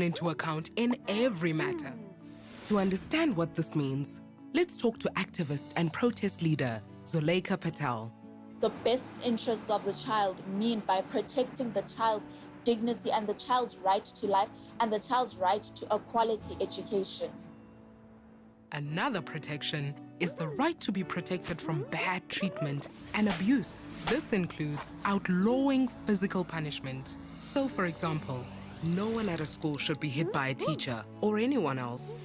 into account in every matter. To understand what this means, let's talk to activist and protest leader Zuleika Patel. The best interests of the child mean by protecting the child's dignity and the child's right to life and the child's right to a quality education. Another protection is the right to be protected from bad treatment and abuse. This includes outlawing physical punishment. So, for example, no one at a school should be hit by a teacher or anyone else,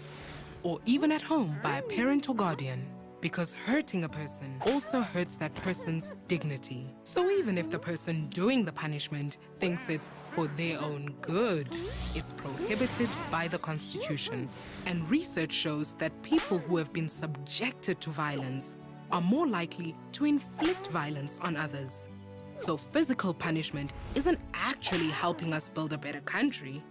or even at home by a parent or guardian, because hurting a person also hurts that person's dignity. So even if the person doing the punishment thinks it's for their own good, it's prohibited by the Constitution. And research shows that people who have been subjected to violence are more likely to inflict violence on others. So physical punishment isn't actually helping us build a better country.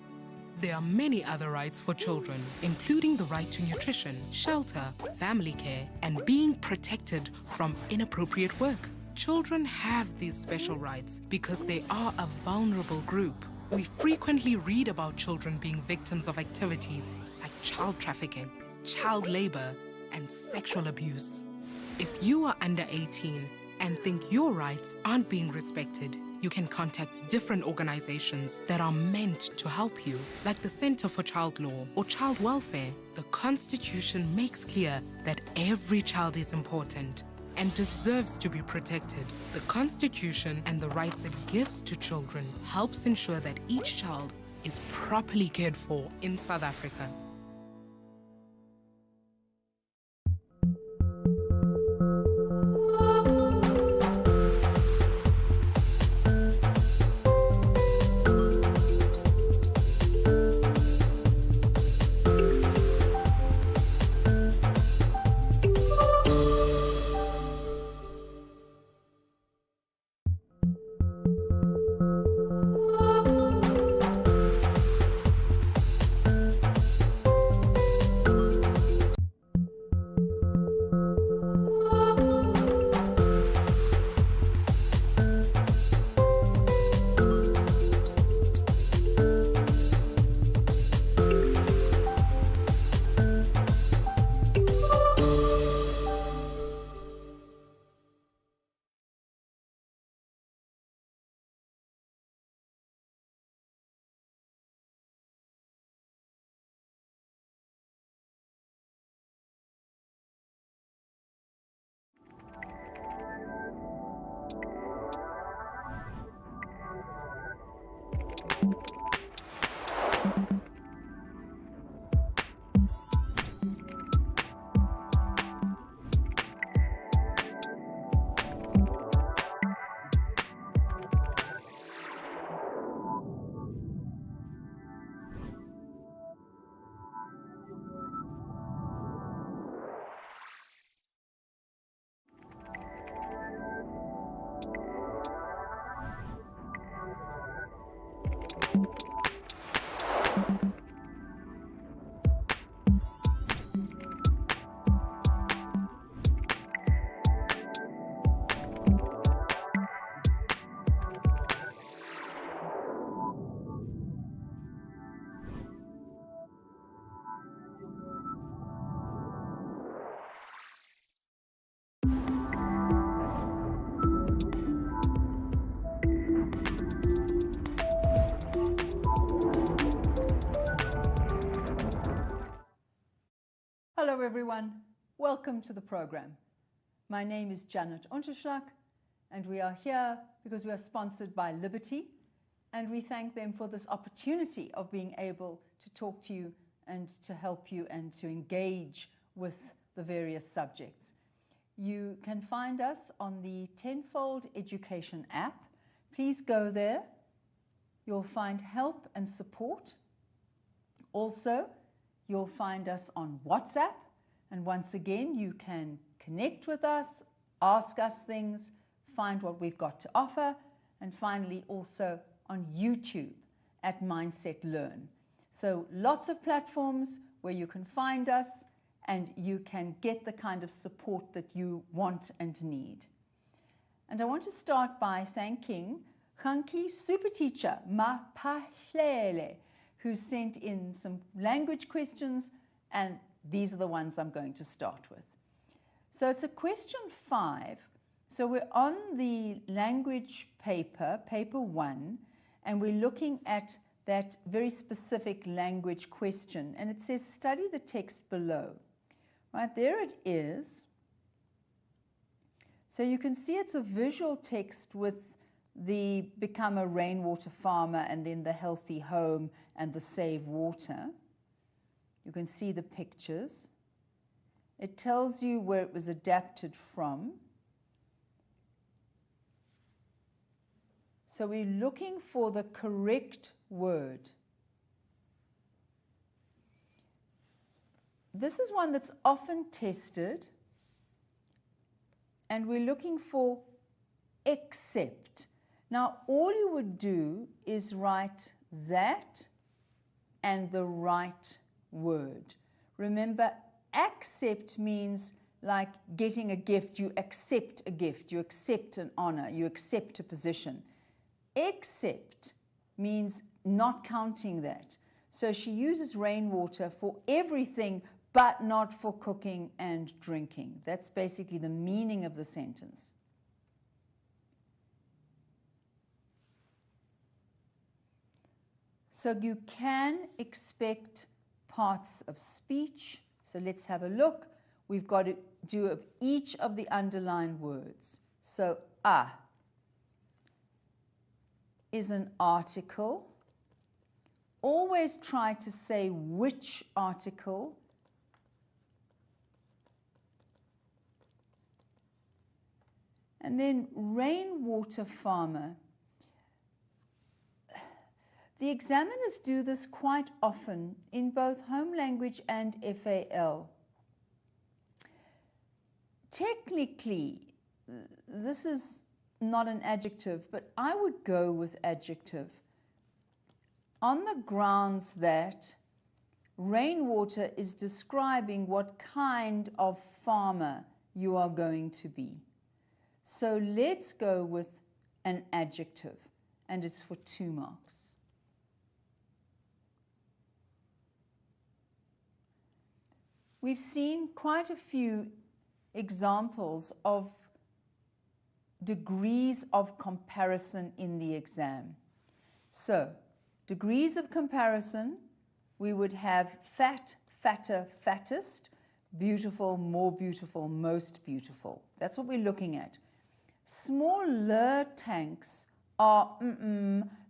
There are many other rights for children, including the right to nutrition, shelter, family care, and being protected from inappropriate work. Children have these special rights because they are a vulnerable group. We frequently read about children being victims of activities like child trafficking, child labor, and sexual abuse. If you are under 18 and think your rights aren't being respected, you can contact different organizations that are meant to help you, like the Center for Child Law or Child Welfare. The Constitution makes clear that every child is important and deserves to be protected. The Constitution and the rights it gives to children helps ensure that each child is properly cared for in South Africa. Hello everyone, welcome to the program. My name is Janet Unterschlag and we are here because we are sponsored by Liberty and we thank them for this opportunity of being able to talk to you and to help you and to engage with the various subjects. You can find us on the Tenfold Education app. Please go there. You'll find help and support. Also, you'll find us on WhatsApp, and once again, you can connect with us, ask us things, find what we've got to offer, and finally also on YouTube at Mindset Learn. So lots of platforms where you can find us and you can get the kind of support that you want and need. And I want to start by thanking Hanki Super Teacher Mapahlele, who sent in some language questions, and these are the ones I'm going to start with. So it's a question 5. So we're on the language paper, paper 1, and we're looking at that very specific language question. And it says, study the text below. Right, there it is. So you can see it's a visual text with the become a rainwater farmer and then the healthy home and the save water. You can see the pictures. It tells you where it was adapted from. So we're looking for the correct word. This is one that's often tested, and we're looking for except. Now, all you would do is write that and the right word. Remember, accept means like getting a gift. You accept a gift, you accept an honor, you accept a position. Except means not counting that. So she uses rainwater for everything but not for cooking and drinking. That's basically the meaning of the sentence. So you can expect parts of speech. So let's have a look. We've got to do each of the underlined words. So is an article. Always try to say which article. And then rainwater farmer. The examiners do this quite often in both home language and FAL. Technically, this is not an adjective, but I would go with adjective on the grounds that rainwater is describing what kind of farmer you are going to be. So let's go with an adjective, and it's for 2 marks. We've seen quite a few examples of degrees of comparison in the exam. So, degrees of comparison, we would have fat, fatter, fattest, beautiful, more beautiful, most beautiful. That's what we're looking at. Smaller tanks are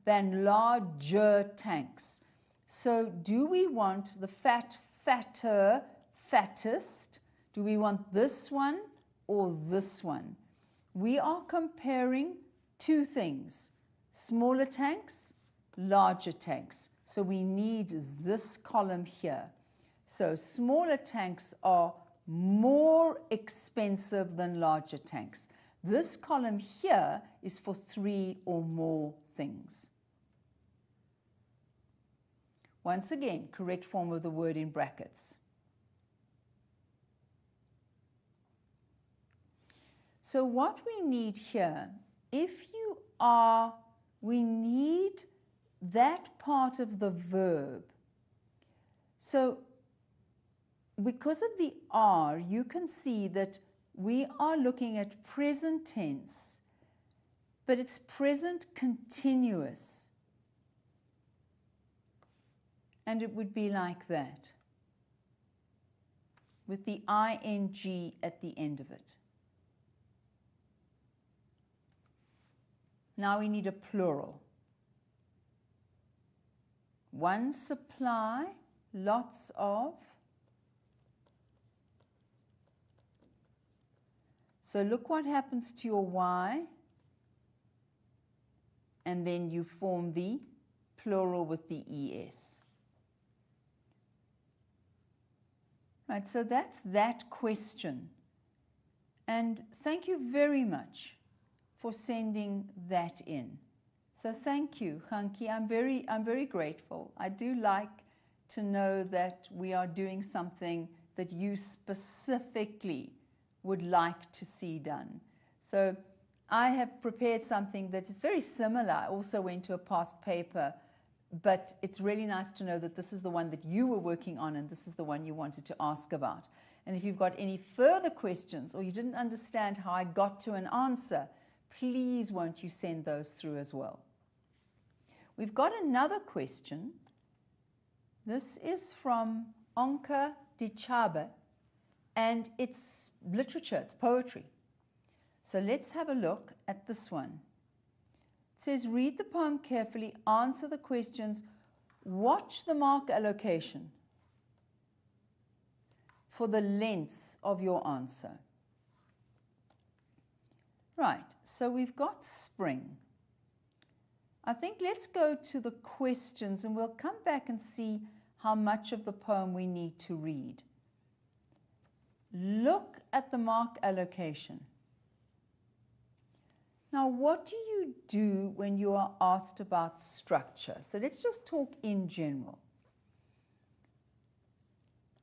than larger tanks. So, do we want the fat, fatter, fattest? Do we want this one or this one? We are comparing 2 things, smaller tanks, larger tanks. So we need this column here. So smaller tanks are more expensive than larger tanks. This column here is for 3 or more things. Once again, correct form of the word in brackets. So what we need here, we need that part of the verb. So because of the R, you can see that we are looking at present tense, but it's present continuous. And it would be like that, with the ing at the end of it. Now we need a plural. One supply, lots of. So look what happens to your Y, and then you form the plural with the ES. Right, so that's that question. And thank you very much for sending that in. So thank you, Hanki. I'm very grateful. I do like to know that we are doing something that you specifically would like to see done. So I have prepared something that is very similar. I also went to a past paper but it's really nice to know that this is the one that you were working on and this is the one you wanted to ask about. And if you've got any further questions or you didn't understand how I got to an answer, please won't you send those through as well. We've got another question. This is from Onka Dichabe, and it's literature, it's poetry. So let's have a look at this one. It says, read the poem carefully, answer the questions, watch the mark allocation for the length of your answer. Right, so we've got spring. I think let's go to the questions and we'll come back and see how much of the poem we need to read. Look at the mark allocation. Now, what do you do when you are asked about structure? So let's just talk in general.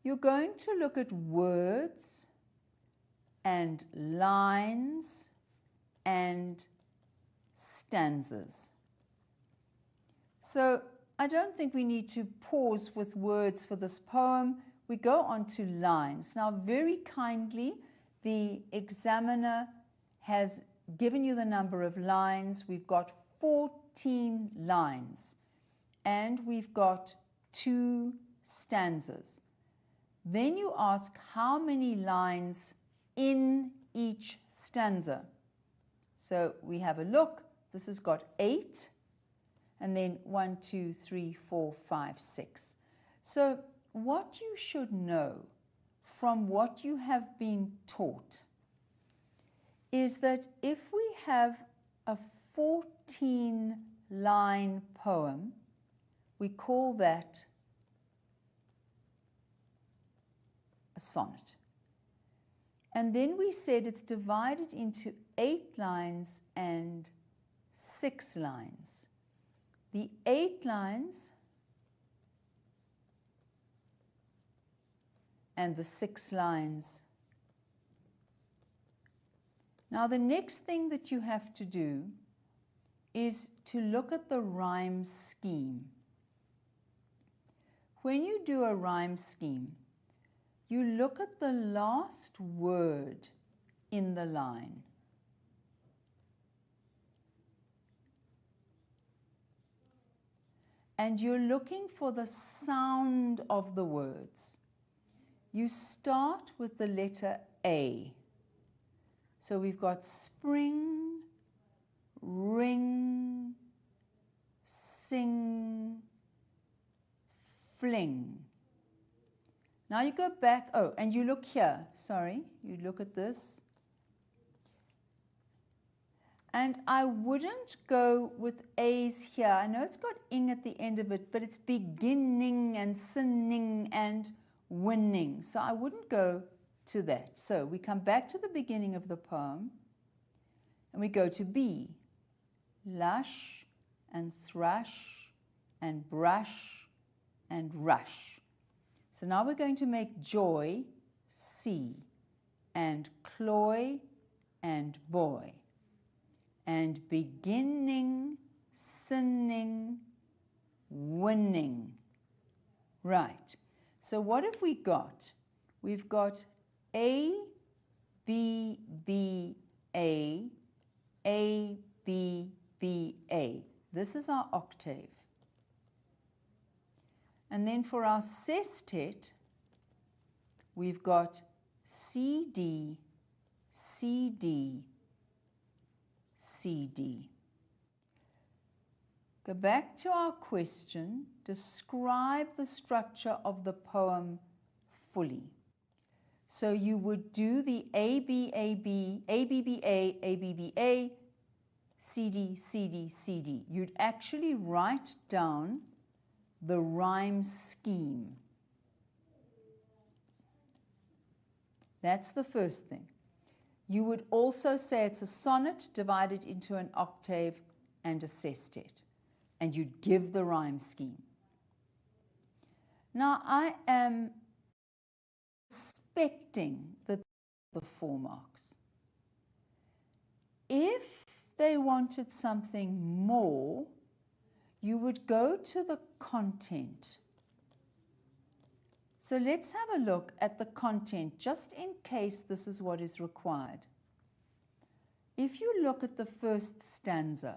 You're going to look at words and lines and stanzas. So I don't think we need to pause with words for this poem. We go on to lines. Now, very kindly, the examiner has given you the number of lines. We've got 14 lines and we've got 2 stanzas. Then you ask how many lines in each stanza. So we have a look. This has got 8 and then 1, 2, 3, 4, 5, 6. So what you should know from what you have been taught is that if we have a 14-line poem, we call that a sonnet. And then we said it's divided into 8 lines and 6 lines. The 8 lines and the 6 lines. Now, the next thing that you have to do is to look at the rhyme scheme. When you do a rhyme scheme, you look at the last word in the line. And you're looking for the sound of the words. You start with the letter A. So we've got spring, ring, sing, fling. Now you go back, oh, and you look here, sorry, you look at this. And I wouldn't go with A's here. I know it's got ing at the end of it, but it's beginning and sinning and winning. So I wouldn't go to that. So we come back to the beginning of the poem and we go to B. Lush and thrush and brush and rush. So now we're going to make joy C and cloy and boy and beginning, sinning, winning. Right. So what have we got? We've got A, B, B, A, A, B, B, A. This is our octave. And then for our sestet, we've got C, D, C, D, C, D. Go back to our question. Describe the structure of the poem fully. So you would do the A, B, A, B, A, B, B, A, A, B, B, A, C, D, C, D, C, D. You'd actually write down the rhyme scheme. That's the first thing. You would also say it's a sonnet divided into an octave and a sestet, and you'd give the rhyme scheme. Now, I am expecting the 4 marks. If they wanted something more, you would go to the content. So let's have a look at the content, just in case this is what is required. If you look at the first stanza,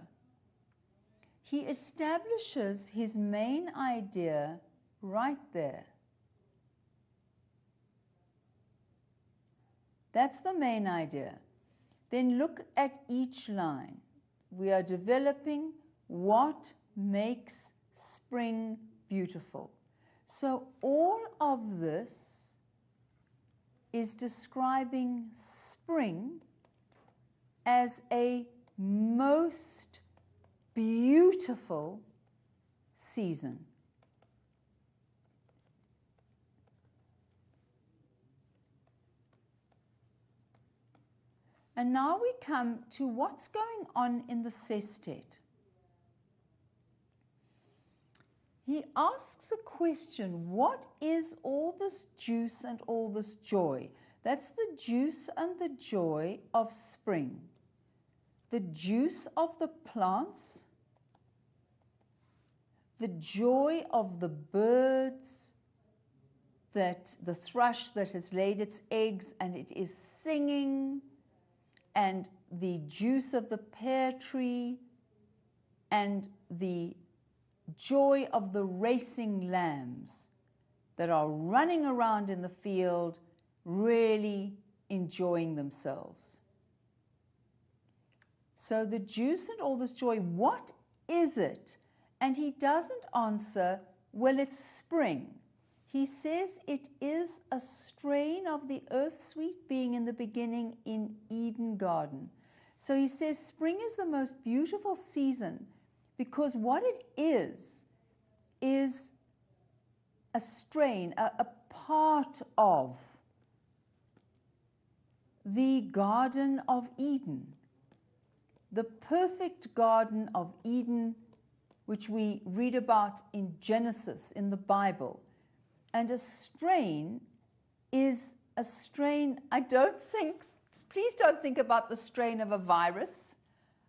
he establishes his main idea right there. That's the main idea. Then look at each line. We are developing what makes spring beautiful. So all of this is describing spring as a most beautiful season. And now we come to what's going on in the sestet. He asks a question, what is all this juice and all this joy? That's the juice and the joy of spring. The juice of the plants, the joy of the birds, that the thrush that has laid its eggs and it is singing, and the juice of the pear tree, and the joy of the racing lambs that are running around in the field, really enjoying themselves. So the juice and all this joy, what is it? And he doesn't answer, well, it's spring. He says it is a strain of the earth's sweet being in the beginning in Eden garden. So he says spring is the most beautiful season because what it is a strain, a part of the Garden of Eden, the perfect Garden of Eden, which we read about in Genesis in the Bible. And a strain is a strain, please don't think about the strain of a virus.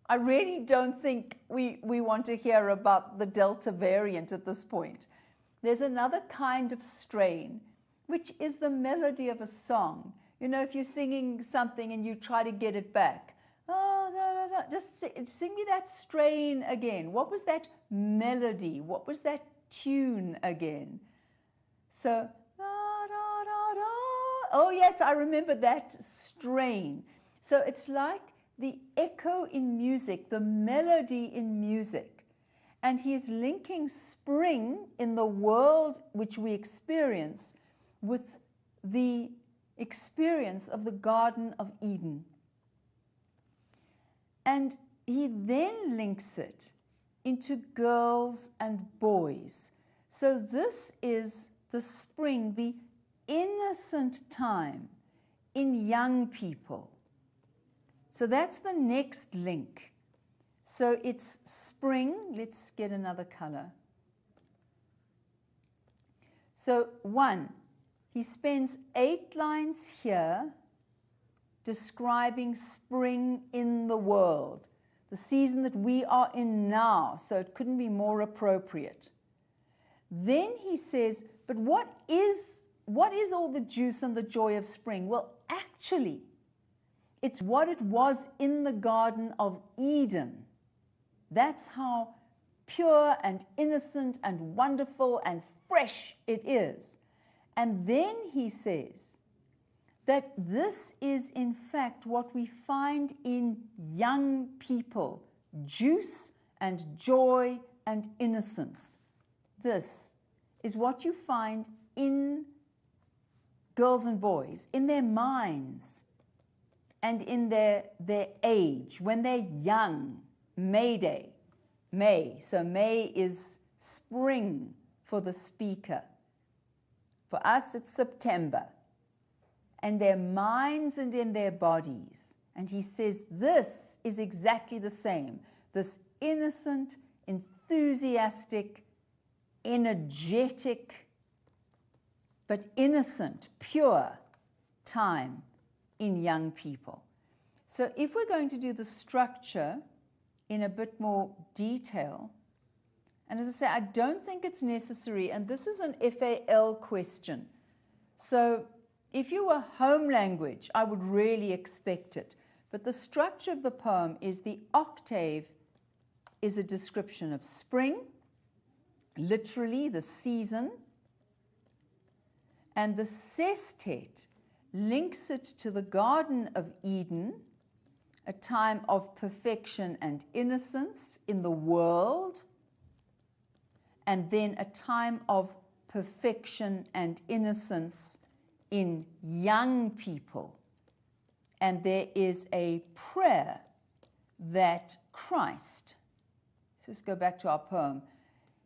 I really don't think we want to hear about the Delta variant at this point. There's another kind of strain, which is the melody of a song. You know, if you're singing something and you try to get it back, just sing me that strain again. What was that melody? What was that tune again? So, oh yes, I remember that strain. So it's like the echo in music, the melody in music. And he is linking spring in the world which we experience with the experience of the Garden of Eden. And he then links it into girls and boys. So this is the spring, the innocent time in young people. So that's the next link. So it's spring. Let's get another color. So 1, he spends 8 lines here describing spring in the world, the season that we are in now, so it couldn't be more appropriate. Then he says, but what is all the juice and the joy of spring? Well, actually, it's what it was in the Garden of Eden. That's how pure and innocent and wonderful and fresh it is. And then he says that this is in fact what we find in young people, juice and joy and innocence. This is what you find in girls and boys, in their minds and in their age, when they're young. May. So May is spring for the speaker. For us, it's September. And their minds and in their bodies. And he says this is exactly the same. This innocent, enthusiastic, energetic, but innocent, pure time in young people. So if we're going to do the structure in a bit more detail, And as I say, I don't think it's necessary, and this is an FAL question. So if you were home language, I would really expect it. But the structure of the poem is the octave is a description of spring, literally the season, and the sestet links it to the Garden of Eden, a time of perfection and innocence in the world, and then a time of perfection and innocence in young people. And there is a prayer that Christ, let's go back to our poem,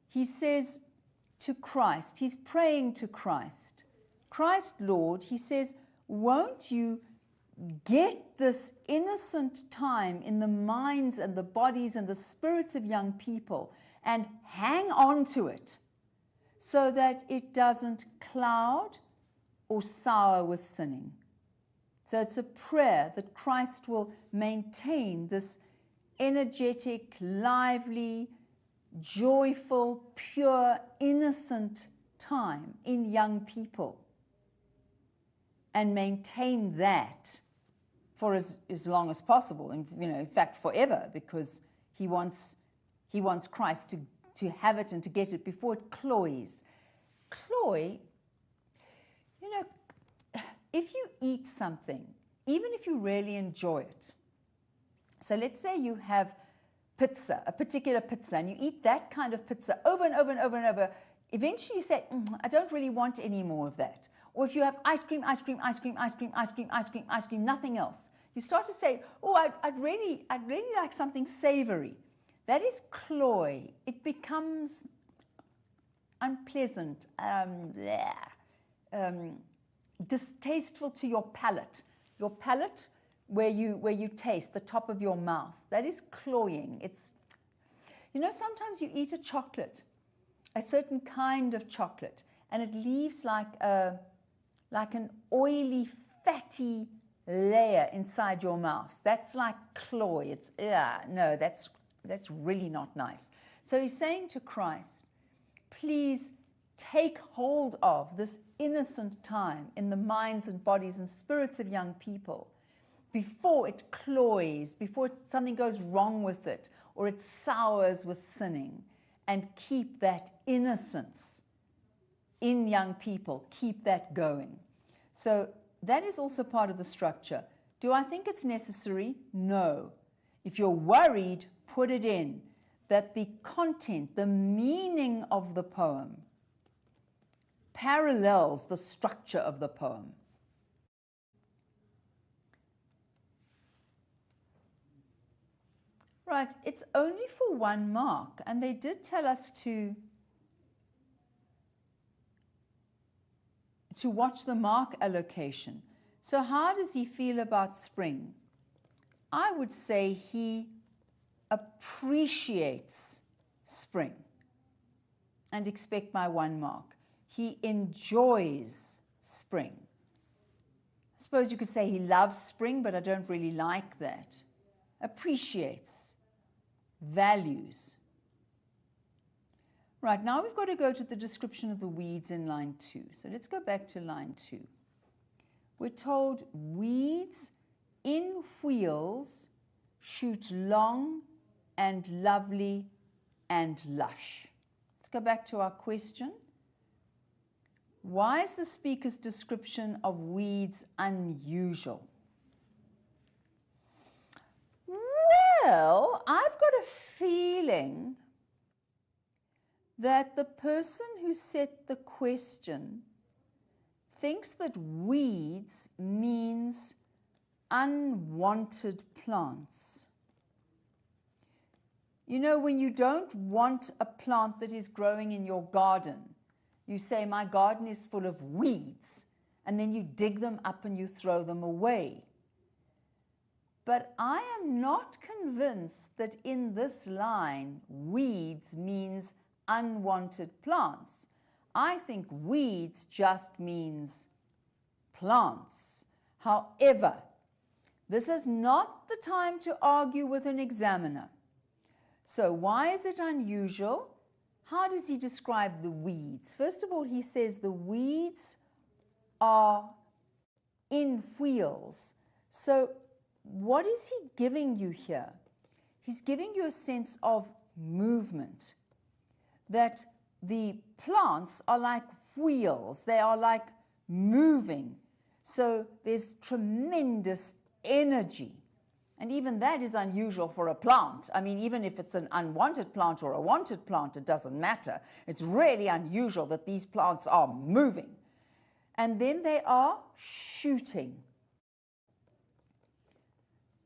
he says to Christ, he's praying to Christ, Christ Lord, he says, won't you get this innocent time in the minds and the bodies and the spirits of young people and hang on to it so that it doesn't cloud or sour with sinning. So it's a prayer that Christ will maintain this energetic, lively, joyful, pure, innocent time in young people and maintain that for as long as possible, and in fact forever, because he wants Christ to have it and to get it before it cloys. Cloy, if you eat something, even if you really enjoy it, so let's say you have pizza, a particular pizza, and you eat that kind of pizza over and over and over and over, eventually you say, I don't really want any more of that. Or if you have ice cream, nothing else, you start to say, I'd really like something savory. That is cloy. It becomes unpleasant, distasteful to your palate. Your palate, where you taste the top of your mouth, that is cloying. It's, sometimes you eat a chocolate, a certain kind of chocolate, and it leaves like an oily, fatty layer inside your mouth. That's like cloy. It's, no, that's really not nice. So he's saying to Christ, please take hold of this innocent time in the minds and bodies and spirits of young people before it cloys, before something goes wrong with it or it sours with sinning, and keep that innocence in young people, keep that going. So that is also part of the structure. Do I think it's necessary? No. If you're worried, put it in, that the content, the meaning of the poem parallels the structure of the poem. Right, it's only for 1 mark, and they did tell us to watch the mark allocation. So how does he feel about spring? I would say he appreciates spring, and expect my 1 mark. He enjoys spring. I suppose you could say he loves spring, but I don't really like that. Appreciates, values. Right, now we've got to go to the description of the weeds in line 2. So let's go back to line 2. We're told weeds in wheels shoot long and lovely and lush. Let's go back to our question. Why is the speaker's description of weeds unusual? Well, I've got a feeling that the person who set the question thinks that weeds means unwanted plants. When you don't want a plant that is growing in your garden, you say, my garden is full of weeds, and then you dig them up and you throw them away. But I am not convinced that in this line, weeds means unwanted plants. I think weeds just means plants. However, this is not the time to argue with an examiner. So why is it unusual? how does he describe the weeds? First of all, he says the weeds are in wheels. So what is he giving you here? He's giving you a sense of movement, that the plants are like wheels. They are like moving. So there's tremendous energy. And even that is unusual for a plant. I mean, even if it's an unwanted plant or a wanted plant, it doesn't matter. It's really unusual that these plants are moving. And then they are shooting.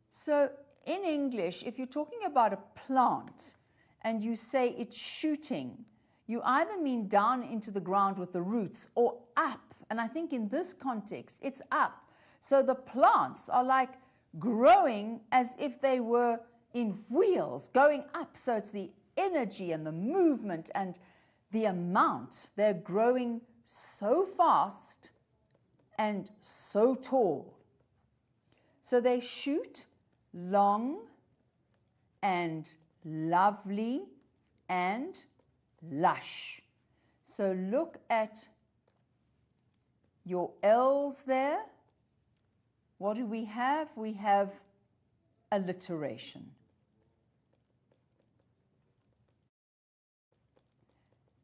So in English, if you're talking about a plant and you say it's shooting, you either mean down into the ground with the roots or up. And I think in this context, it's up. So the plants are like growing as if they were in wheels, going up. So it's the energy and the movement and the amount. They're growing so fast and so tall. So they shoot long and lovely and lush. So look at your L's there. What do we have? We have alliteration.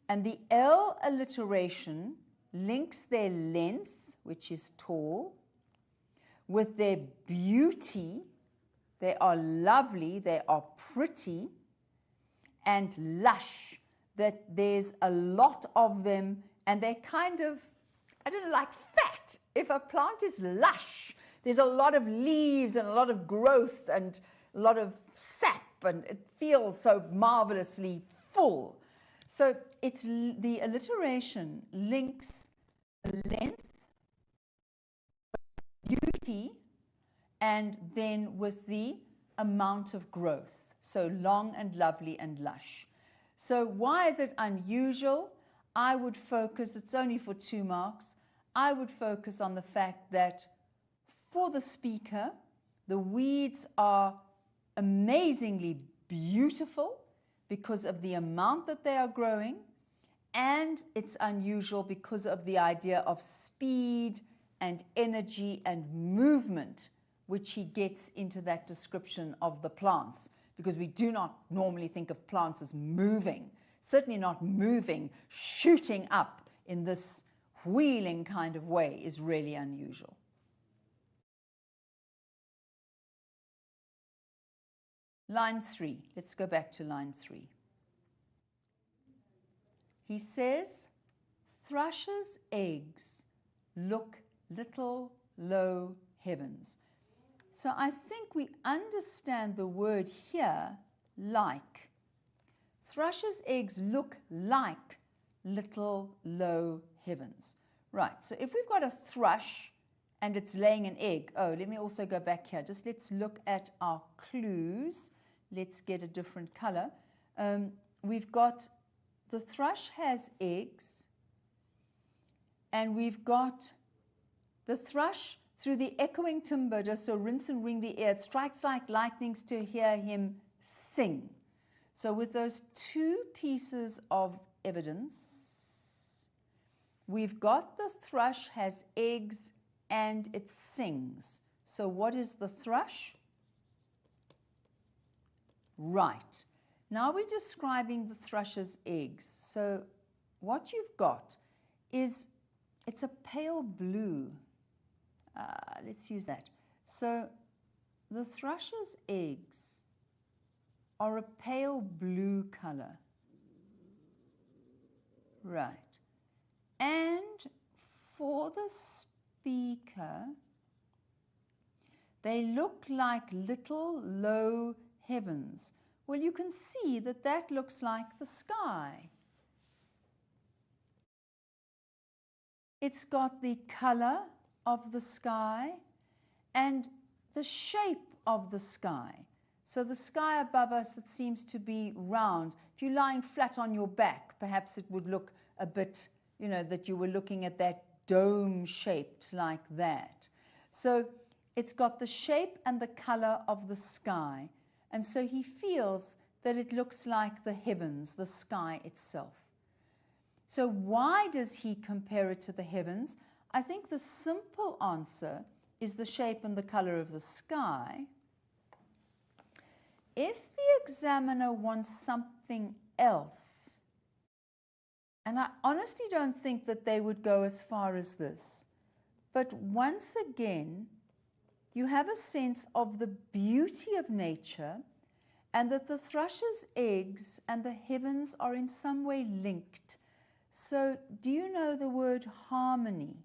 And the L alliteration links their length, which is tall, with their beauty. They are lovely, they are pretty, and lush, that there's a lot of them, and they're kind of, I don't know, like fat. If a plant is lush, there's a lot of leaves and a lot of growth and a lot of sap, and it feels so marvelously full. So it's the alliteration links length, beauty, and then with the amount of growth. So long and lovely and lush. So why is it unusual? I would focus, it's only for 2 marks, I would focus on the fact that for the speaker, the weeds are amazingly beautiful because of the amount that they are growing, and it's unusual because of the idea of speed and energy and movement, which he gets into that description of the plants, because we do not normally think of plants as moving, certainly not moving, shooting up in this wheeling kind of way is really unusual. Line 3, let's go back to line 3. He says, thrush's eggs look little low heavens. So I think we understand the word here, like. Thrush's eggs look like little low heavens. Right, so if we've got a thrush and it's laying an egg, oh, let me also go back here. Just let's look at our clues. Let's get a different color. We've got the thrush has eggs, and we've got the thrush through the echoing timber, just so rinse and ring the air. It strikes like lightnings to hear him sing. So with those 2 pieces of evidence, we've got the thrush has eggs and it sings. So what is the thrush? Right. Now we're describing the thrush's eggs. So what you've got is, it's a pale blue. Let's use that. So the thrush's eggs are a pale blue color. Right. And for the speaker, they look like little low heavens. Well, you can see that that looks like the sky. It's got the color of the sky and the shape of the sky. So the sky above us, it seems to be round. If you're lying flat on your back, perhaps it would look a bit, you know, that you were looking at that dome shaped like that. So it's got the shape and the color of the sky. And so he feels that it looks like the heavens, the sky itself. So why does he compare it to the heavens? I think the simple answer is the shape and the color of the sky. If the examiner wants something else, and I honestly don't think that they would go as far as this, but once again, you have a sense of the beauty of nature and that the thrush's eggs and the heavens are in some way linked. So do you know the word harmony?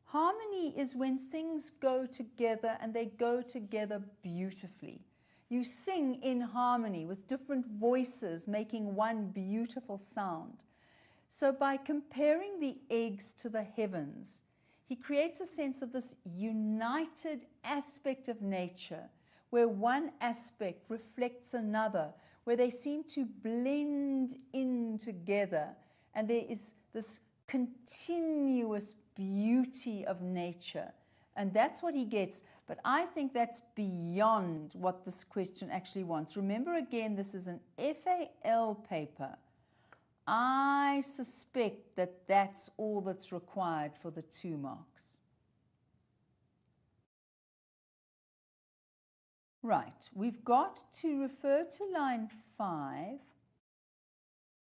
Harmony is when things go together and they go together beautifully. You sing in harmony with different voices making one beautiful sound. So by comparing the eggs to the heavens, he creates a sense of this united aspect of nature where one aspect reflects another, where they seem to blend in together, and there is this continuous beauty of nature. And that's what he gets. But I think that's beyond what this question actually wants. Remember again, this is an FAL paper. I suspect that that's all that's required for the 2 marks. Right, we've got to refer to line 5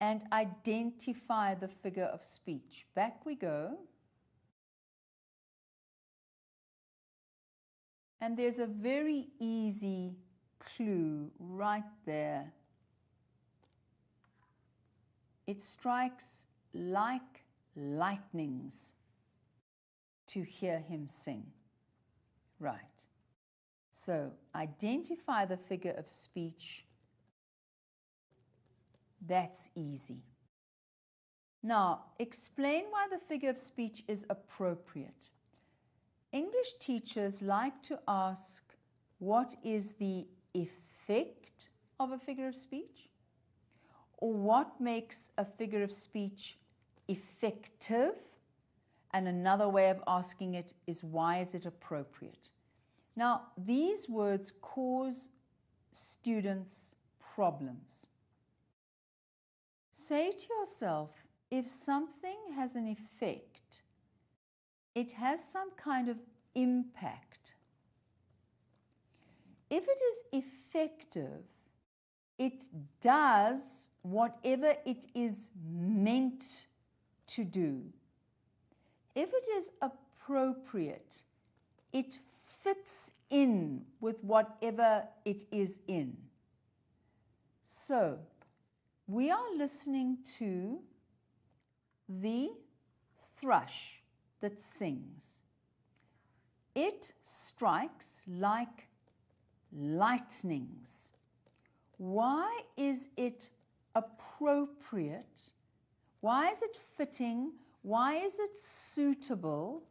and identify the figure of speech. Back we go. And there's a very easy clue right there. It strikes like lightnings to hear him sing. Right. So identify the figure of speech. That's easy. Now, explain why the figure of speech is appropriate. English teachers like to ask, what is the effect of a figure of speech? Or what makes a figure of speech effective? And another way of asking it is, why is it appropriate? Now, these words cause students problems. Say to yourself, if something has an effect, it has some kind of impact. If it is effective, it does whatever it is meant to do. If it is appropriate, it fits in with whatever it is in. So, we are listening to the thrush that sings. It strikes like lightnings. Why is it appropriate? Why is it fitting? Why is it suitable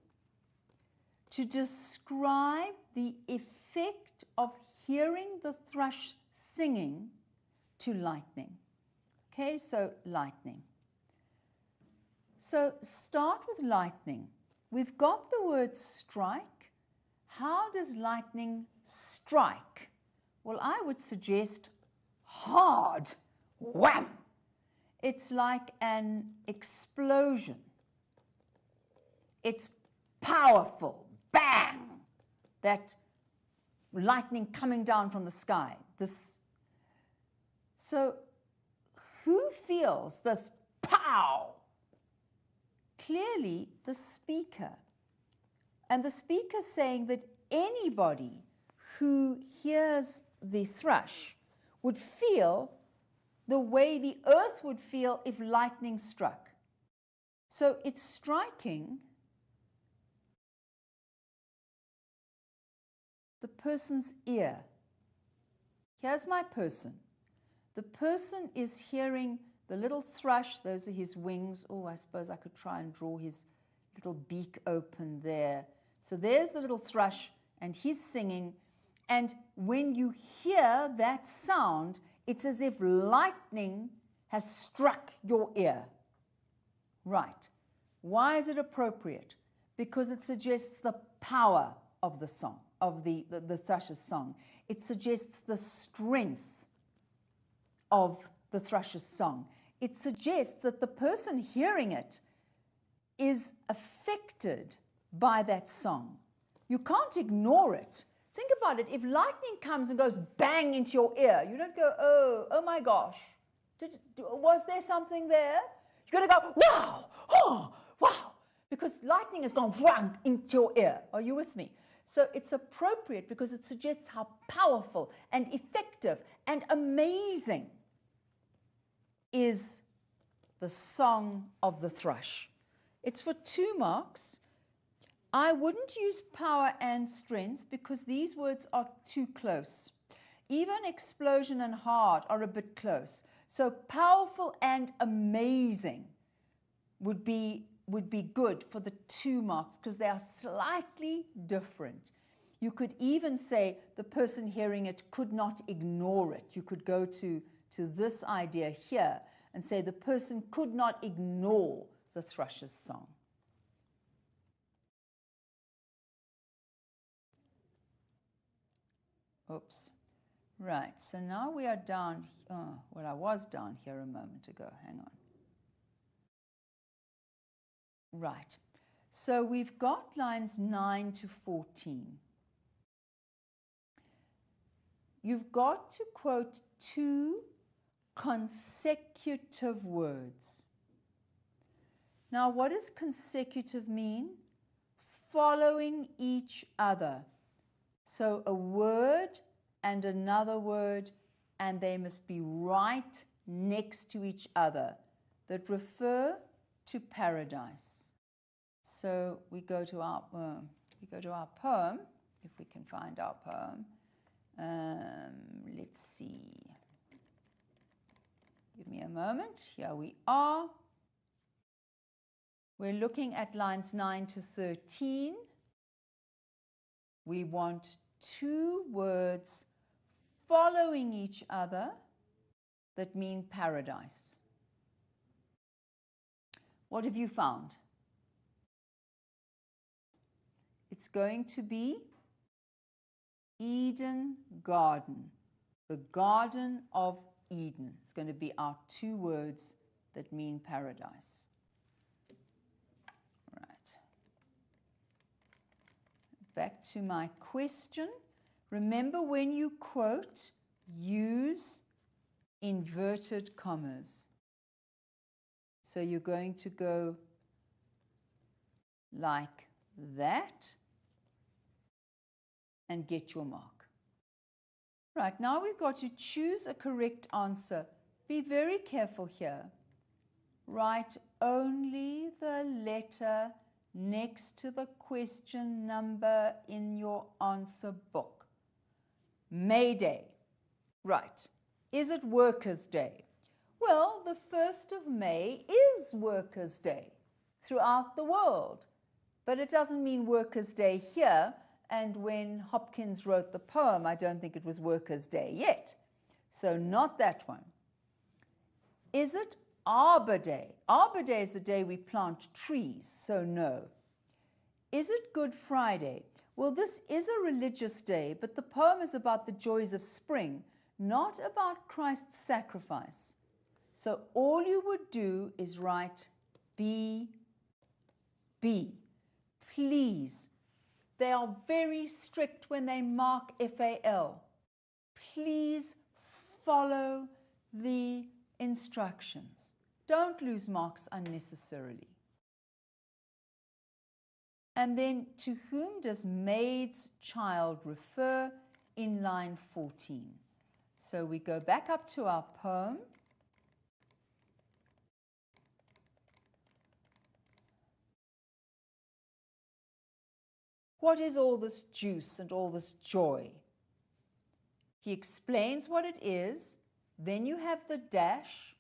to describe the effect of hearing the thrush singing to lightning? Okay, so lightning. So start with lightning. We've got the word strike. How does lightning strike? Well, I would suggest hard, wham. It's like an explosion. It's powerful, bang, that lightning coming down from the sky. So who feels this pow? Clearly the speaker. And the speaker saying that anybody who hears the thrush would feel the way the earth would feel if lightning struck. So it's striking the person's ear. Here's my person. The person is hearing the little thrush. Those are his wings. Oh, I suppose I could try and draw his little beak open there. So there's the little thrush, and he's singing. And when you hear that sound, it's as if lightning has struck your ear. Right. Why is it appropriate? Because it suggests the power of the song, of the thrush's song. It suggests the strength of the thrush's song. It suggests that the person hearing it is affected by that song. You can't ignore it. Think about it. If lightning comes and goes bang into your ear, you don't go, oh my gosh, was there something there? You're going to go, wow, oh, wow, because lightning has gone whang into your ear. Are you with me? So it's appropriate because it suggests how powerful and effective and amazing is the song of the thrush. It's for 2 marks. I wouldn't use power and strength because these words are too close. Even explosion and hard are a bit close. So powerful and amazing would be good for the 2 marks because they are slightly different. You could even say the person hearing it could not ignore it. You could go to this idea here and say the person could not ignore the thrush's song. Oops. Right, so now we are down, well, I was down here a moment ago. Hang on. Right, so we've got lines 9 to 14. You've got to quote 2 consecutive words. Now, what does consecutive mean? Following each other. So a word and another word, and they must be right next to each other that refer to paradise. So we go to our poem, if we can find our poem. Let's see. Give me a moment. Here we are. We're looking at lines 9 to 13. We want 2 words following each other that mean paradise. What have you found? It's going to be Eden Garden, the Garden of Eden. It's going to be our 2 words that mean paradise. Back to my question. Remember, when you quote, use inverted commas. So you're going to go like that and get your mark. Right, now we've got to choose a correct answer. Be very careful here. Write only the letter next to the question number in your answer book. May Day. Right. Is it Workers' Day? Well, the 1st of May is Workers' Day throughout the world. But it doesn't mean Workers' Day here. And when Hopkins wrote the poem, I don't think it was Workers' Day yet. So not that one. Is it Arbor Day? Arbor Day is the day we plant trees, so no. Is it Good Friday? Well, this is a religious day, but the poem is about the joys of spring, not about Christ's sacrifice. So all you would do is write B. Please. They are very strict when they mark FAL. Please follow the instructions. Don't lose marks unnecessarily. And then, to whom does maid's child refer in line 14? So we go back up to our poem. What is all this juice and all this joy? He explains what it is. Then you have the dash.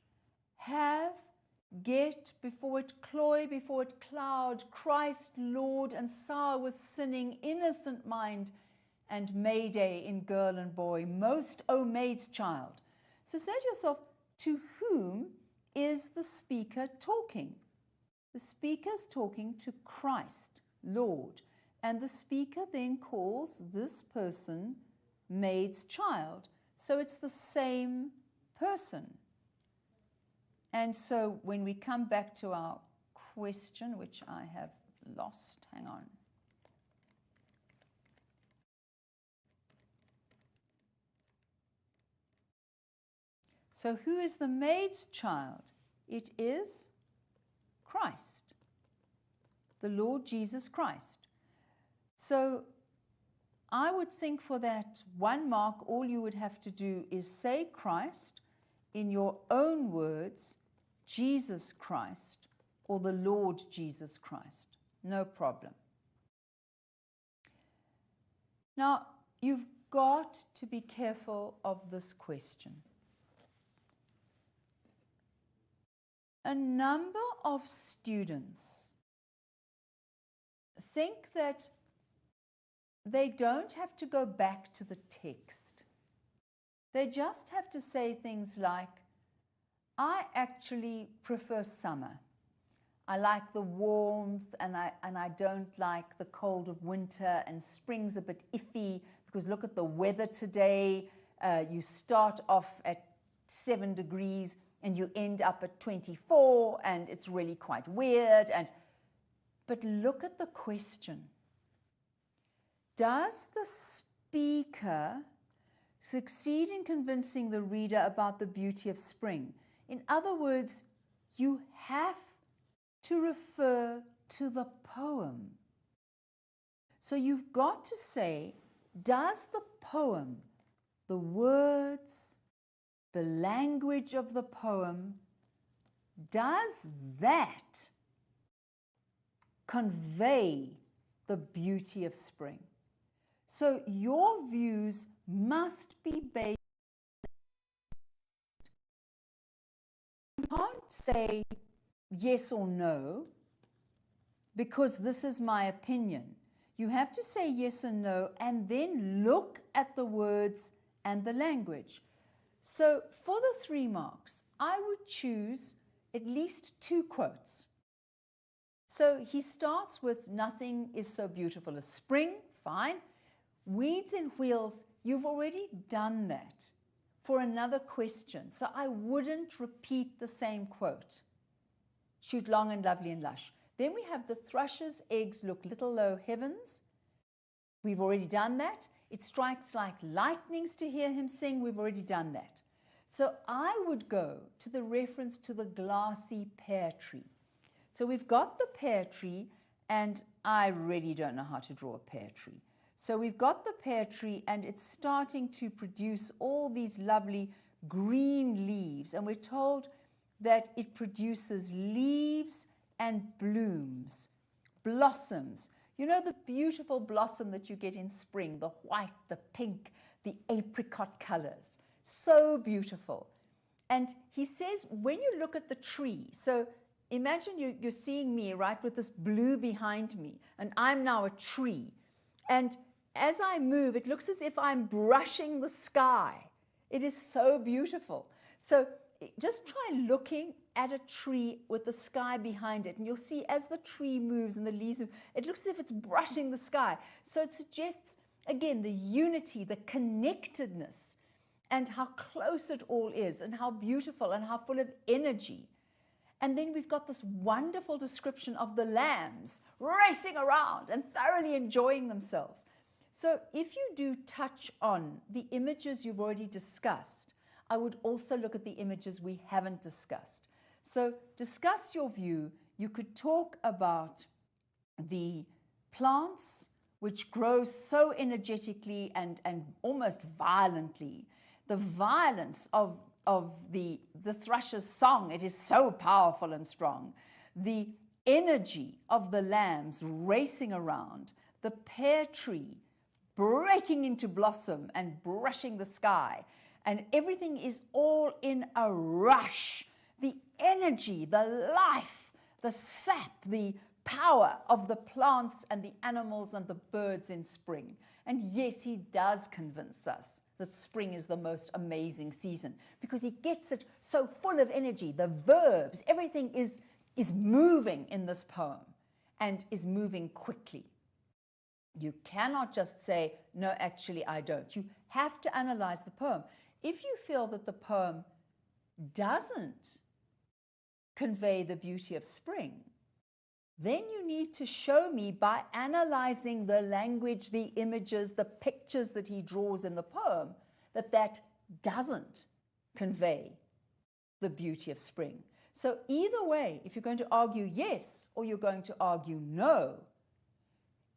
Have, get, before it cloy, before it cloud, Christ, Lord, and sour with sinning, innocent mind, and Mayday in girl and boy, most, O maid's child. So say to yourself, to whom is the speaker talking? The speaker's talking to Christ, Lord. And the speaker then calls this person maid's child. So it's the same person. And so when we come back to our question, which I have lost, hang on. So who is the maid's child? It is Christ, the Lord Jesus Christ. So I would think for that 1 mark, all you would have to do is say Christ, in your own words, Jesus Christ, or the Lord Jesus Christ. No problem. Now, you've got to be careful of this question. A number of students think that they don't have to go back to the text. They just have to say things like, I actually prefer summer. I like the warmth, and I don't like the cold of winter, and spring's a bit iffy because look at the weather today. You start off at 7 degrees and you end up at 24, and it's really quite weird. But look at the question. Does the speaker succeed in convincing the reader about the beauty of spring? In other words, you have to refer to the poem. So you've got to say, does the poem, the words, the language of the poem, does that convey the beauty of spring? So your views must be based. You can't say yes or no because this is my opinion. You have to say yes or no and then look at the words and the language. So for the 3 marks, I would choose at least 2 quotes. So he starts with, nothing is so beautiful as spring, fine. Weeds and wheels, you've already done that for another question. So I wouldn't repeat the same quote. Shoot long and lovely and lush. Then we have the thrushes' eggs look little low heavens. We've already done that. It strikes like lightnings to hear him sing. We've already done that. So I would go to the reference to the glassy pear tree. So we've got the pear tree, and I really don't know how to draw a pear tree. So we've got the pear tree, and it's starting to produce all these lovely green leaves. And we're told that it produces leaves and blooms, blossoms. You know the beautiful blossom that you get in spring, the white, the pink, the apricot colors. So beautiful. And he says, when you look at the tree, so imagine you're seeing me, right, with this blue behind me, and I'm now a tree. And as I move, it looks as if I'm brushing the sky. It is so beautiful. So just try looking at a tree with the sky behind it, and you'll see as the tree moves and the leaves move, it looks as if it's brushing the sky. So it suggests, again, the unity, the connectedness, and how close it all is, and how beautiful and how full of energy. And then we've got this wonderful description of the lambs racing around and thoroughly enjoying themselves. So if you do touch on the images you've already discussed, I would also look at the images we haven't discussed. So discuss your view. You could talk about the plants which grow so energetically and almost violently. The violence of the thrush's song, it is so powerful and strong. The energy of the lambs racing around, the pear tree breaking into blossom and brushing the sky, and everything is all in a rush. The energy, the life, the sap, the power of the plants and the animals and the birds in spring. And yes, he does convince us that spring is the most amazing season because he gets it so full of energy. The verbs, everything is moving in this poem and is moving quickly. You cannot just say, no, actually, I don't. You have to analyze the poem. If you feel that the poem doesn't convey the beauty of spring, then you need to show me by analyzing the language, the images, the pictures that he draws in the poem, that that doesn't convey the beauty of spring. So either way, if you're going to argue yes or you're going to argue no,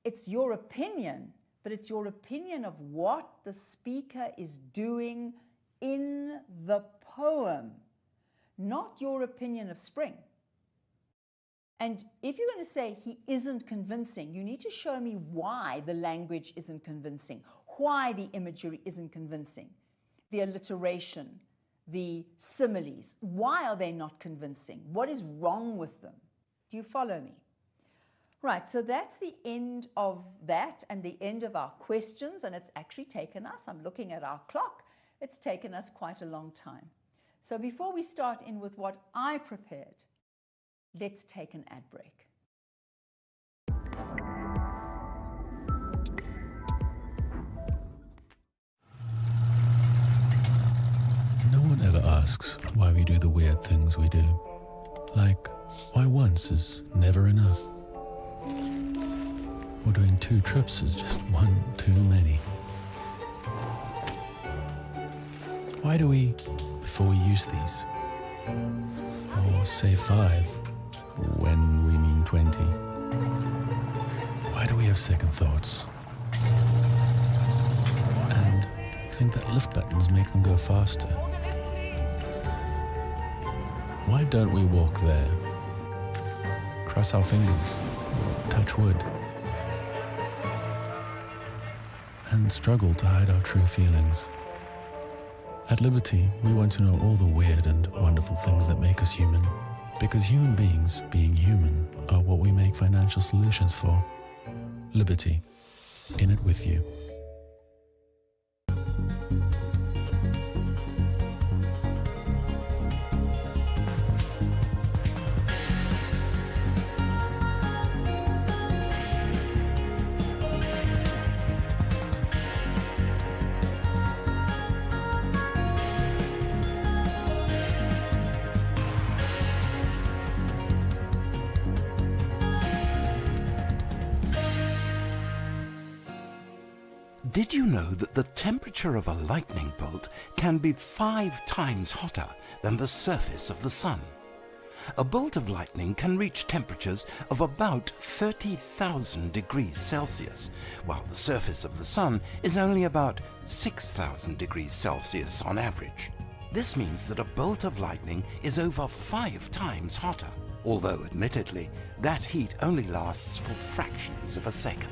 it's your opinion, but it's your opinion of what the speaker is doing in the poem, not your opinion of spring. And if you're going to say he isn't convincing, you need to show me why the language isn't convincing, why the imagery isn't convincing, the alliteration, the similes. Why are they not convincing? What is wrong with them? Do you follow me? Right, so that's the end of that and the end of our questions, and it's actually taken us, I'm looking at our clock, it's taken us quite a long time. So before we start in with what I prepared, let's take an ad break. No one ever asks why we do the weird things we do. Like, why once is never enough. Or doing 2 trips is just one too many. Why do we, before we use these? Or say 5, when we mean 20? Why do we have second thoughts? And think that lift buttons make them go faster? Why don't we walk there? Cross our fingers, touch wood, and struggle to hide our true feelings. At Liberty, we want to know all the weird and wonderful things that make us human, because human beings, being human, are what we make financial solutions for. Liberty, in it with you. Did you know that the temperature of a lightning bolt can be 5 times hotter than the surface of the sun? A bolt of lightning can reach temperatures of about 30,000 degrees Celsius, while the surface of the sun is only about 6,000 degrees Celsius on average. This means that a bolt of lightning is over 5 times hotter, although admittedly, that heat only lasts for fractions of a second.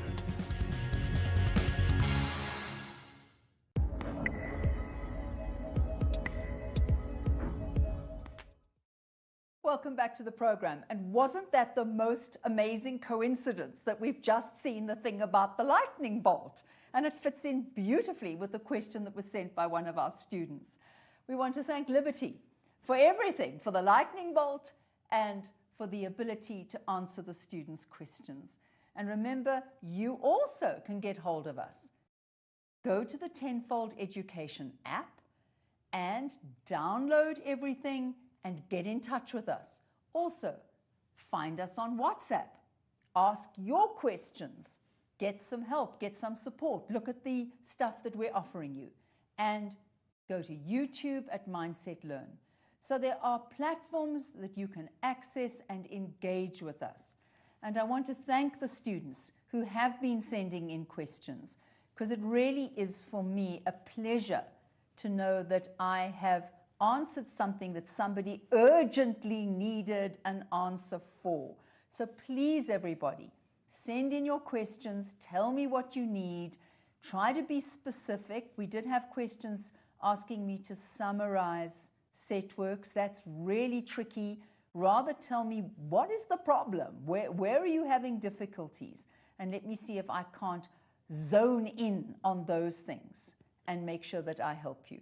Welcome back to the program. And wasn't that the most amazing coincidence that we've just seen the thing about the lightning bolt? And it fits in beautifully with the question that was sent by one of our students. We want to thank Liberty for everything, for the lightning bolt and for the ability to answer the students' questions. And remember, you also can get hold of us. Go to the Tenfold Education app and download everything and get in touch with us. Also, find us on WhatsApp. Ask your questions. Get some help, get some support. Look at the stuff that we're offering you. And go to YouTube at Mindset Learn. So there are platforms that you can access and engage with us. And I want to thank the students who have been sending in questions, because it really is for me a pleasure to know that I have answered something that somebody urgently needed an answer for. So please, everybody, send in your questions, tell me what you need, try to be specific. We did have questions asking me to summarize set works. That's really tricky. Rather tell me, what is the problem? Where are you having difficulties? And let me see if I can't zone in on those things and make sure that I help you.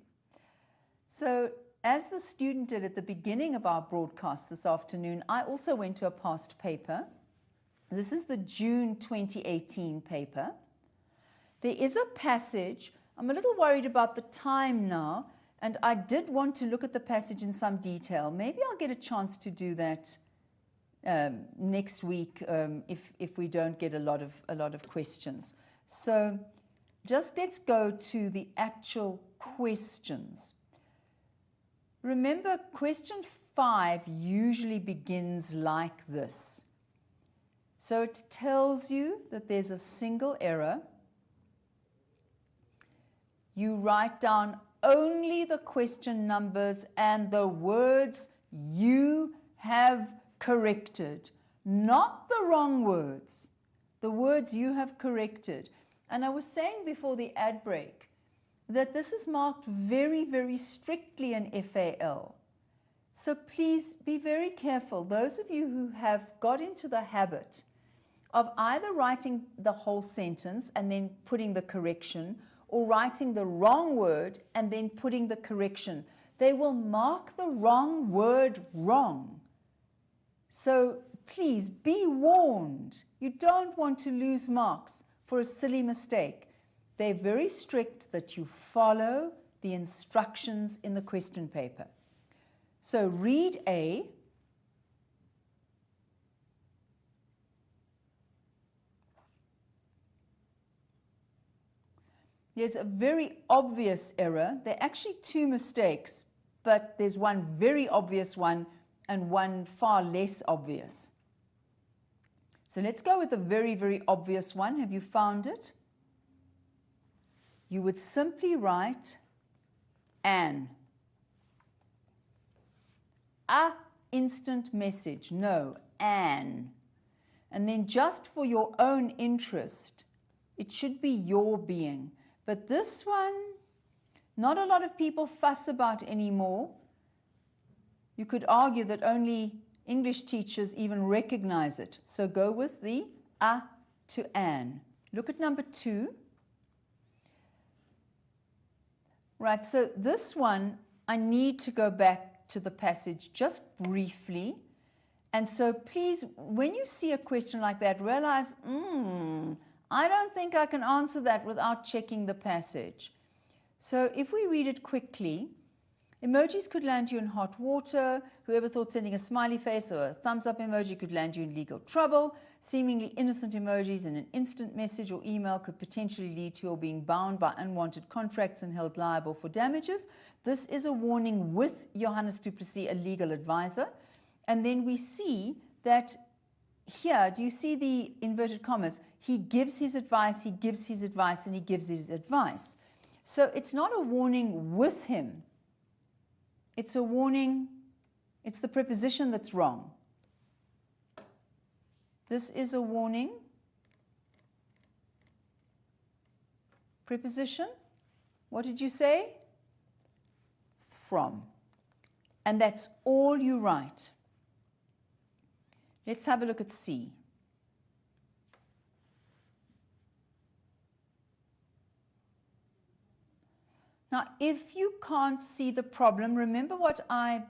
So, as the student did at the beginning of our broadcast this afternoon, I also went to a past paper. This is the June 2018 paper. There is a passage, I'm a little worried about the time now, And I did want to look at the passage in some detail. Maybe I'll get a chance to do that next week if we don't get a lot of questions. So just let's go to the actual questions. Remember, question 5 usually begins like this. So it tells you that there's a single error. You write down only the question numbers and the words you have corrected, not the wrong words, the words you have corrected. And I was saying before the ad break that this is marked very, very strictly in FAL. So please be very careful. Those of you who have got into the habit of either writing the whole sentence and then putting the correction, or writing the wrong word and then putting the correction, they will mark the wrong word wrong. So please be warned. You don't want to lose marks for a silly mistake. They're very strict that you follow the instructions in the question paper. So read A. There's a very obvious error. There are actually 2 mistakes, but there's one very obvious one and one far less obvious. So let's go with the very, very obvious one. Have you found it? You would simply write an. A instant message. No, an. And then just for your own interest, it should be your being. But this one, not a lot of people fuss about anymore. You could argue that only English teachers even recognize it. So go with the a to an. Look at number 2. Right, so this one, I need to go back to the passage just briefly. And so please, when you see a question like that, realize, I don't think I can answer that without checking the passage. So if we read it quickly, emojis could land you in hot water. Whoever thought sending a smiley face or a thumbs up emoji could land you in legal trouble. Seemingly innocent emojis in an instant message or email could potentially lead to your being bound by unwanted contracts and held liable for damages. This is a warning with Johannes du Plessis, a legal advisor. And then we see that here, do you see the inverted commas? He gives his advice, he gives his advice, and he gives his advice. So it's not a warning with him. It's a warning, it's the preposition that's wrong. This is a warning. Preposition, what did you say? From. And that's all you write. Let's have a look at C. Now, if you can't see the problem, remember what I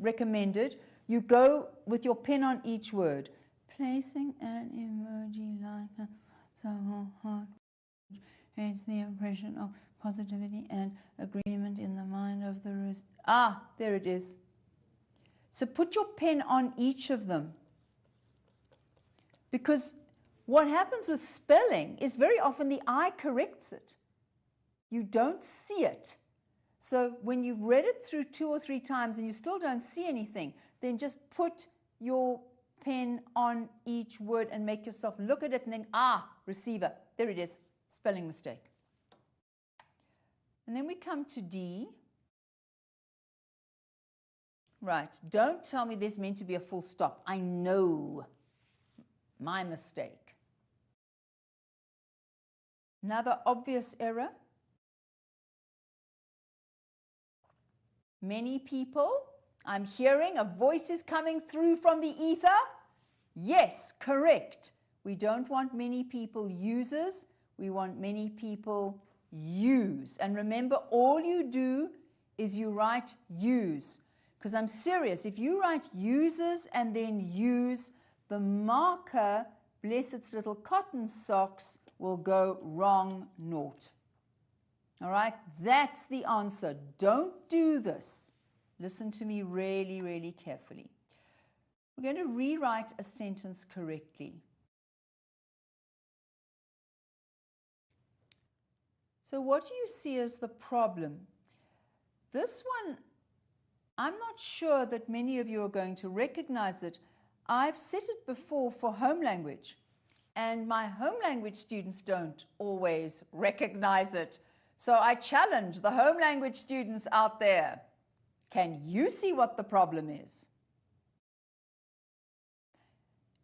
recommended. You go with your pen on each word. Placing an emoji like a heart creates the impression of positivity and agreement in the mind of the receiver. Ah, there it is. So put your pen on each of them. Because what happens with spelling is very often the eye corrects it. You don't see it. So when you've read it through 2 or 3 times and you still don't see anything, then just put your pen on each word and make yourself look at it and then, receiver. There it is, spelling mistake. And then we come to D. Right, don't tell me there's meant to be a full stop. I know. My mistake. Another obvious error. Many people, I'm hearing a voice is coming through from the ether. Yes, correct. We don't want many people users. We want many people use. And remember, all you do is you write use. Because I'm serious, if you write users and then use, the marker, bless its little cotton socks, will go wrong naught. All right, that's the answer. Don't do this. Listen to me really, really carefully. We're going to rewrite a sentence correctly. So what do you see as the problem? This one, I'm not sure that many of you are going to recognize it. I've said it before for home language, and my home language students don't always recognize it. So I challenge the home language students out there. Can you see what the problem is?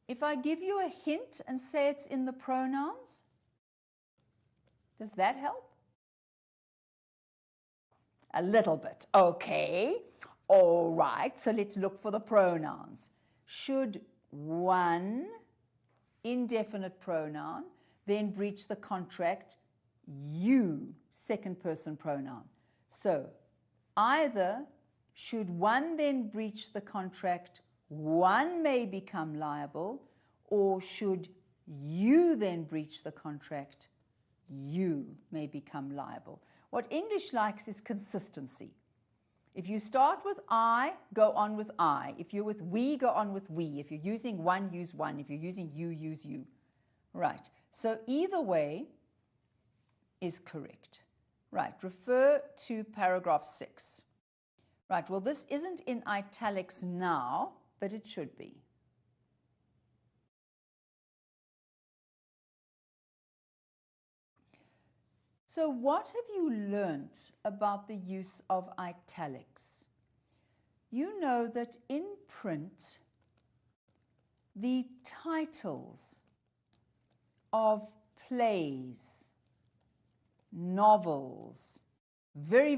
If I give you a hint and say it's in the pronouns, does that help? A little bit. Okay. All right. So let's look for the pronouns. Should one indefinite pronoun then breach the contract? You, second person pronoun. So either should one then breach the contract, one may become liable, or should you then breach the contract, you may become liable. What English likes is consistency. If you start with I, go on with I. If you're with we, go on with we. If you're using one, use one. If you're using you, use you. Right. So either way is correct. Right. Refer to paragraph 6. Right. Well, this isn't in italics now, but it should be. So what have you learnt about the use of italics? You know that in print, the titles of plays, novels, very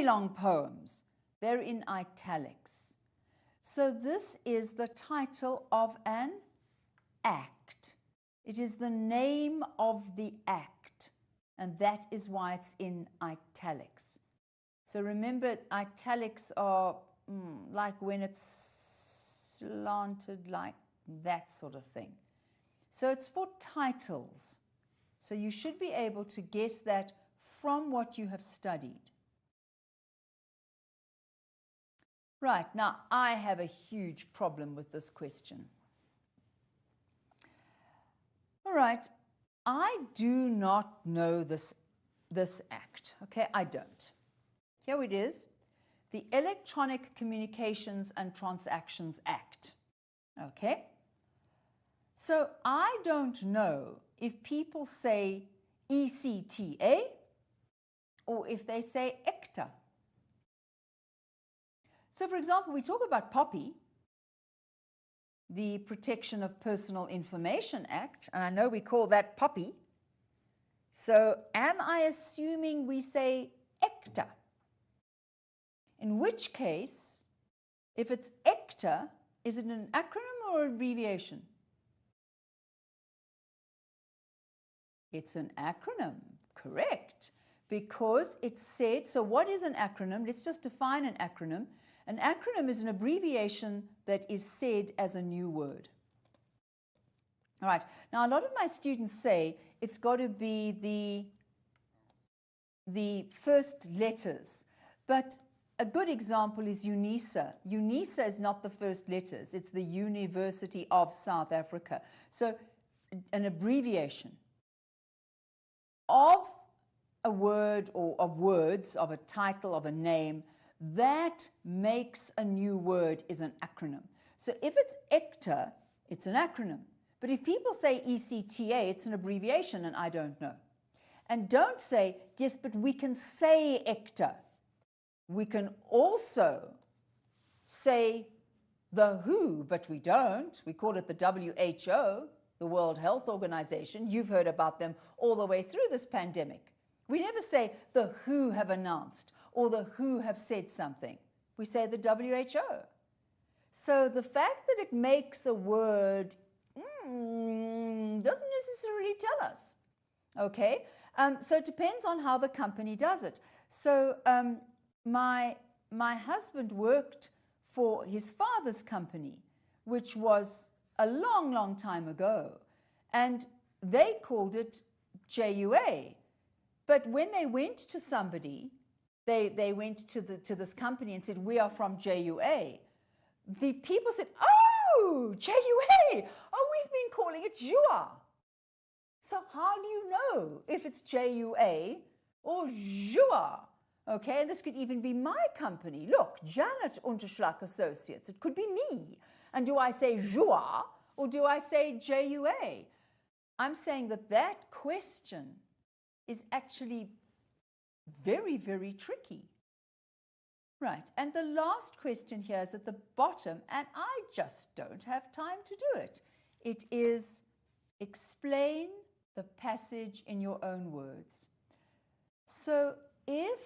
long poems, they're in italics. So this is the title of an act. It is the name of the act, and that is why it's in italics. So remember, italics are like when it's slanted like that sort of thing. So it's for titles. So you should be able to guess that from what you have studied. Right, now I have a huge problem with this question. All right, I do not know this act, okay? I don't. Here it is, the Electronic Communications and Transactions Act, okay? So I don't know if people say ECTA or if they say ECTA. So for example, we talk about POPI, the Protection of Personal Information Act, and I know we call that POPI. So am I assuming we say ECTA? In which case, if it's ECTA, is it an acronym or abbreviation? It's an acronym, correct, because it said, so what is an acronym? Let's just define an acronym. An acronym is an abbreviation that is said as a new word. All right, now a lot of my students say it's got to be the first letters, but a good example is UNISA. UNISA is not the first letters, it's the University of South Africa. So an abbreviation of a word or of words, of a title, of a name, that makes a new word is an acronym. So if it's ECTA, it's an acronym. But if people say ECTA, it's an abbreviation, and I don't know. And don't say, yes, but we can say ECTA. We can also say the WHO, but we don't. We call it the WHO, the World Health Organization. You've heard about them all the way through this pandemic. We never say the WHO have announced or the WHO have said something. We say the WHO. So the fact that it makes a word doesn't necessarily tell us. Okay? So it depends on how the company does it. So my husband worked for his father's company, which was a long time ago, and they called it JUA. But when they went to somebody, they went to this company and said, we are from JUA. The people said, oh, JUA. Oh, we've been calling it JUA. So how do you know if it's JUA or JUA? Okay, and this could even be my company. Look, Janet Unterschlag Associates. It could be me. And do I say JUA or do I say JUA? I'm saying that question is actually very, very tricky. Right, and the last question here is at the bottom, and I just don't have time to do it. It is, explain the passage in your own words. So if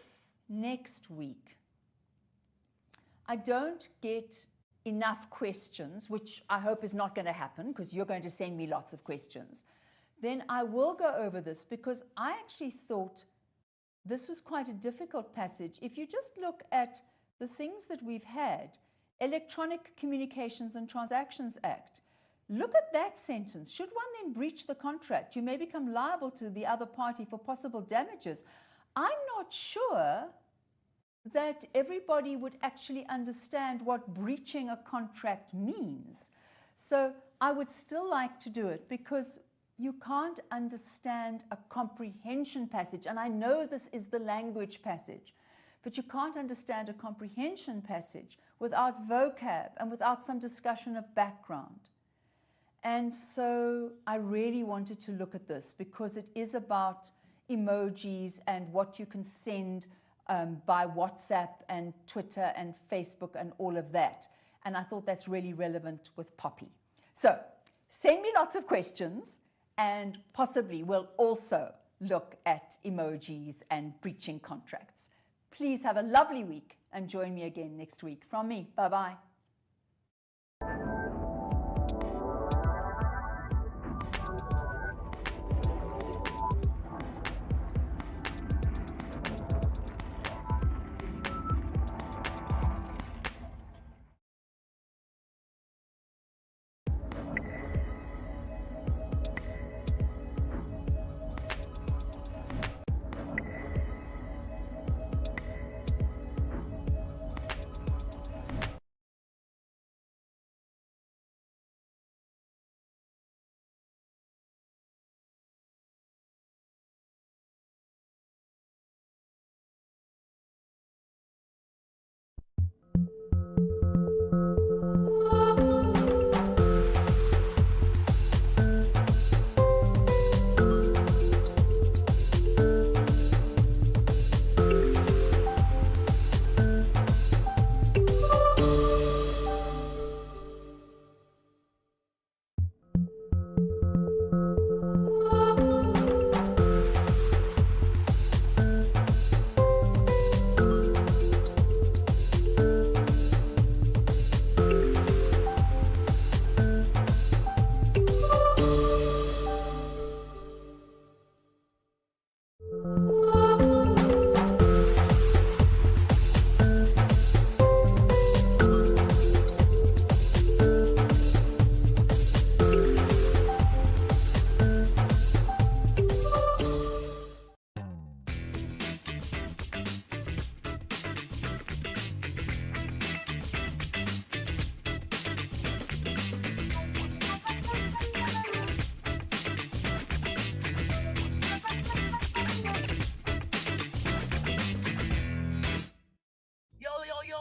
next week I don't get enough questions, which I hope is not going to happen because you're going to send me lots of questions, then I will go over this, because I actually thought this was quite a difficult passage. If you just look at the things that we've had, Electronic Communications and Transactions Act, look at that sentence. Should one then breach the contract, you may become liable to the other party for possible damages. I'm not sure that everybody would actually understand what breaching a contract means. So I would still like to do it, because you can't understand a comprehension passage. And I know this is the language passage, but you can't understand a comprehension passage without vocab and without some discussion of background. And so I really wanted to look at this, because it is about emojis and what you can send by WhatsApp and Twitter and Facebook and all of that. And I thought that's really relevant with Poppy. So send me lots of questions, and possibly we'll also look at emojis and breaching contracts. Please have a lovely week and join me again next week. From me, bye-bye.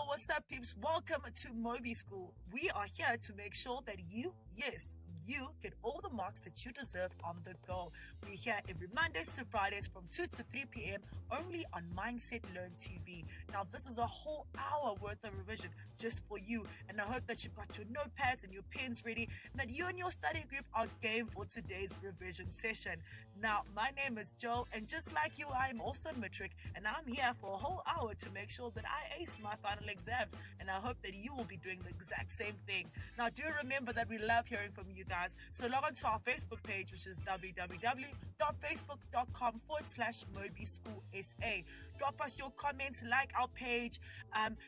What's up, peeps? Welcome to Moby School. We are here to make sure that you, yes, you get all the marks that you deserve on the go. We're here every Mondays to Fridays from 2 to 3 p.m. only on Mindset Learn TV. Now, this is a whole hour worth of revision just for you. And I hope that you've got your notepads and your pens ready, and that you and your study group are game for today's revision session. Now, my name is Joel, and just like you, I am also in Matric, and I'm here for a whole hour to make sure that I ace my final exams, and I hope that you will be doing the exact same thing. Now, do remember that we love hearing from you guys, so log on to our Facebook page, which is www.facebook.com/MobySchoolSA. Drop us your comments, like our page,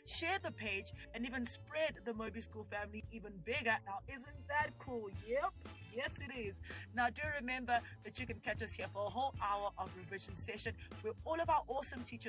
share the page, and even spread the Moby School family even bigger. Now, isn't that cool? Yep. Yes, it is. Now, do remember that you can catch us here for a whole hour of revision session where all of our awesome teachers